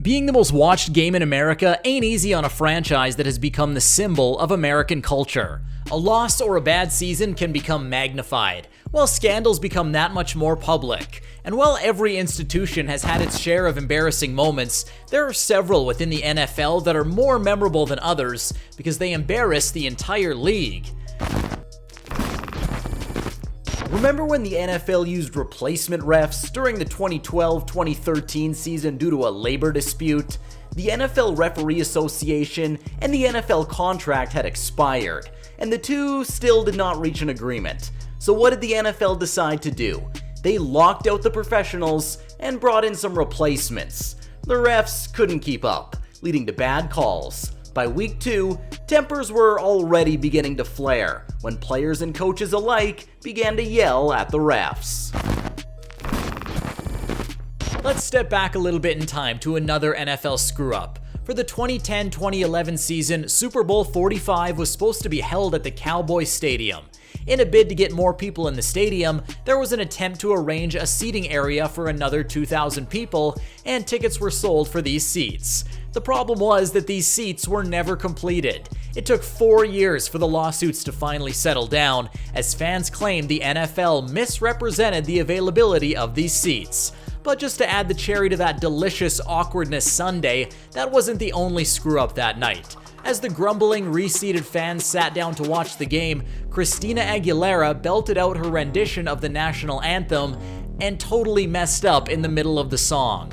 Being the most watched game in America ain't easy on a franchise that has become the symbol of American culture. A loss or a bad season can become magnified, while scandals become that much more public. And while every institution has had its share of embarrassing moments, there are several within the NFL that are more memorable than others because they embarrass the entire league. Remember when the NFL used replacement refs during the 2012-2013 season due to a labor dispute? The NFL Referee Association and the NFL contract had expired, and the two still did not reach an agreement. So what did the NFL decide to do? They locked out the professionals and brought in some replacements. The refs couldn't keep up, leading to bad calls. By week 2, tempers were already beginning to flare when players and coaches alike began to yell at the refs. Let's step back a little bit in time to another NFL screw-up. For the 2010-2011 season, Super Bowl 45 was supposed to be held at the Cowboys Stadium. In a bid to get more people in the stadium, there was an attempt to arrange a seating area for another 2,000 people, and tickets were sold for these seats. The problem was that these seats were never completed. It took 4 years for the lawsuits to finally settle down, as fans claimed the NFL misrepresented the availability of these seats. But just to add the cherry to that delicious awkwardness sundae, that wasn't the only screw-up that night. As the grumbling, reseated fans sat down to watch the game, Christina Aguilera belted out her rendition of the national anthem and totally messed up in the middle of the song.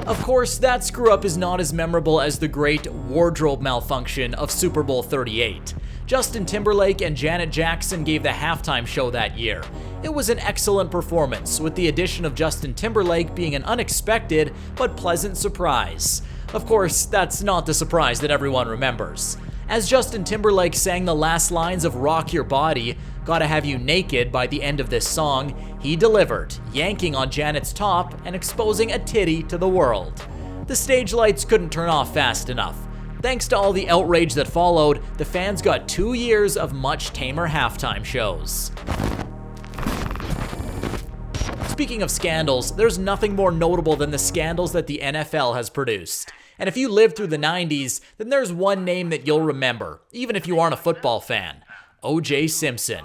Of course, that screw-up is not as memorable as the great wardrobe malfunction of Super Bowl 38. Justin Timberlake and Janet Jackson gave the halftime show that year. It was an excellent performance, with the addition of Justin Timberlake being an unexpected but pleasant surprise. Of course, that's not the surprise that everyone remembers. As Justin Timberlake sang the last lines of Rock Your Body, Gotta Have You Naked by the end of this song, he delivered, yanking on Janet's top and exposing a titty to the world. The stage lights couldn't turn off fast enough. Thanks to all the outrage that followed, the fans got 2 years of much tamer halftime shows. Speaking of scandals, there's nothing more notable than the scandals that the NFL has produced. And if you lived through the 90s, then there's one name that you'll remember, even if you aren't a football fan: O.J. Simpson.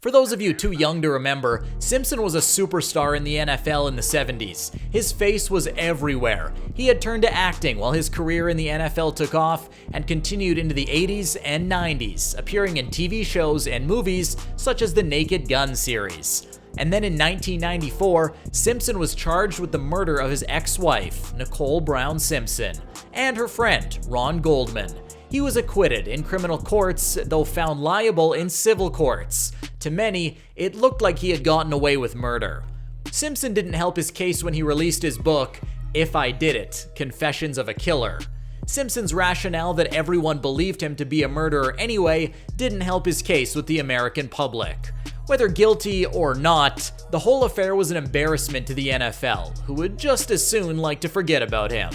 For those of you too young to remember, Simpson was a superstar in the NFL in the 70s. His face was everywhere. He had turned to acting while his career in the NFL took off and continued into the 80s and 90s, appearing in TV shows and movies such as the Naked Gun series. And then in 1994, Simpson was charged with the murder of his ex-wife, Nicole Brown Simpson, and her friend, Ron Goldman. He was acquitted in criminal courts, though found liable in civil courts. To many, it looked like he had gotten away with murder. Simpson didn't help his case when he released his book, If I Did It: Confessions of a Killer. Simpson's rationale that everyone believed him to be a murderer anyway didn't help his case with the American public. Whether guilty or not, the whole affair was an embarrassment to the NFL, who would just as soon like to forget about him.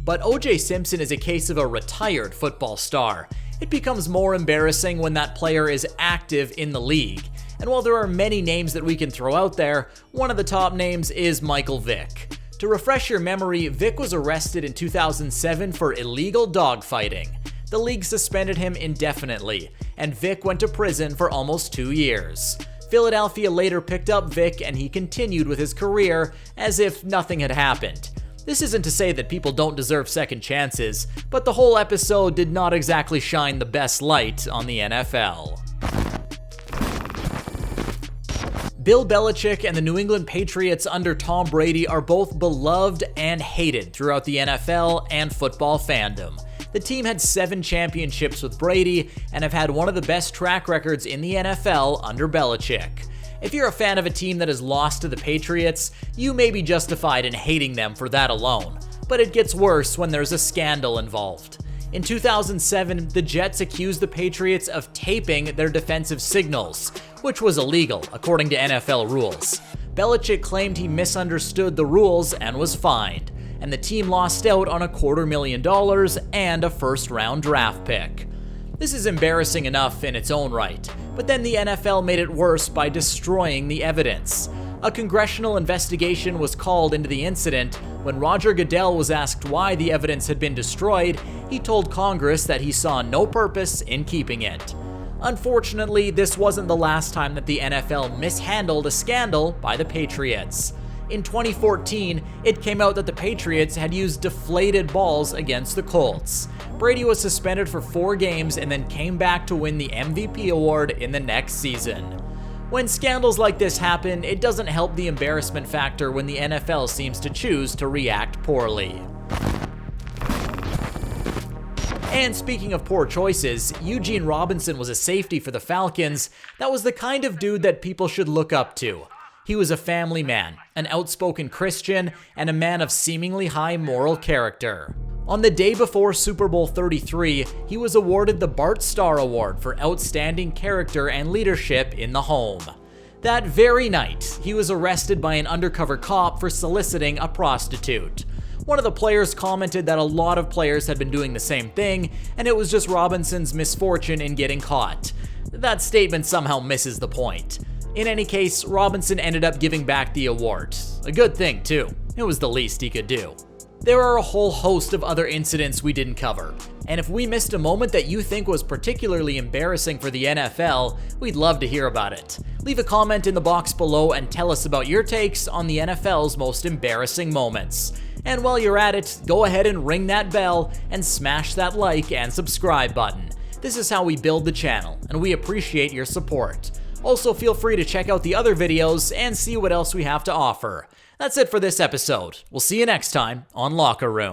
But O.J. Simpson is a case of a retired football star. It becomes more embarrassing when that player is active in the league. And while there are many names that we can throw out there, one of the top names is Michael Vick. To refresh your memory, Vick was arrested in 2007 for illegal dogfighting. The league suspended him indefinitely, and Vick went to prison for almost 2 years. Philadelphia later picked up Vick and he continued with his career as if nothing had happened. This isn't to say that people don't deserve second chances, but the whole episode did not exactly shine the best light on the NFL. Bill Belichick and the New England Patriots under Tom Brady are both beloved and hated throughout the NFL and football fandom. The team had 7 championships with Brady and have had one of the best track records in the NFL under Belichick. If you're a fan of a team that has lost to the Patriots, you may be justified in hating them for that alone. But it gets worse when there's a scandal involved. In 2007, the Jets accused the Patriots of taping their defensive signals, which was illegal according to NFL rules. Belichick claimed he misunderstood the rules and was fined, and the team lost out on $250,000 and a first-round draft pick. This is embarrassing enough in its own right, but then the NFL made it worse by destroying the evidence. A congressional investigation was called into the incident. When Roger Goodell was asked why the evidence had been destroyed, he told Congress that he saw no purpose in keeping it. Unfortunately, this wasn't the last time that the NFL mishandled a scandal by the Patriots. In 2014, it came out that the Patriots had used deflated balls against the Colts. Brady was suspended for 4 games and then came back to win the MVP award in the next season. When scandals like this happen, it doesn't help the embarrassment factor when the NFL seems to choose to react poorly. And speaking of poor choices, Eugene Robinson was a safety for the Falcons. That was the kind of dude that people should look up to. He was a family man, an outspoken Christian, and a man of seemingly high moral character. On the day before Super Bowl 33, he was awarded the Bart Starr Award for Outstanding Character and Leadership in the Home. That very night, he was arrested by an undercover cop for soliciting a prostitute. One of the players commented that a lot of players had been doing the same thing, and it was just Robinson's misfortune in getting caught. That statement somehow misses the point. In any case, Robinson ended up giving back the award. A good thing, too. It was the least he could do. There are a whole host of other incidents we didn't cover, and if we missed a moment that you think was particularly embarrassing for the NFL, we'd love to hear about it. Leave a comment in the box below and tell us about your takes on the NFL's most embarrassing moments. And while you're at it, go ahead and ring that bell and smash that like and subscribe button. This is how we build the channel, and we appreciate your support. Also, feel free to check out the other videos and see what else we have to offer. That's it for this episode. We'll see you next time on Locker Room.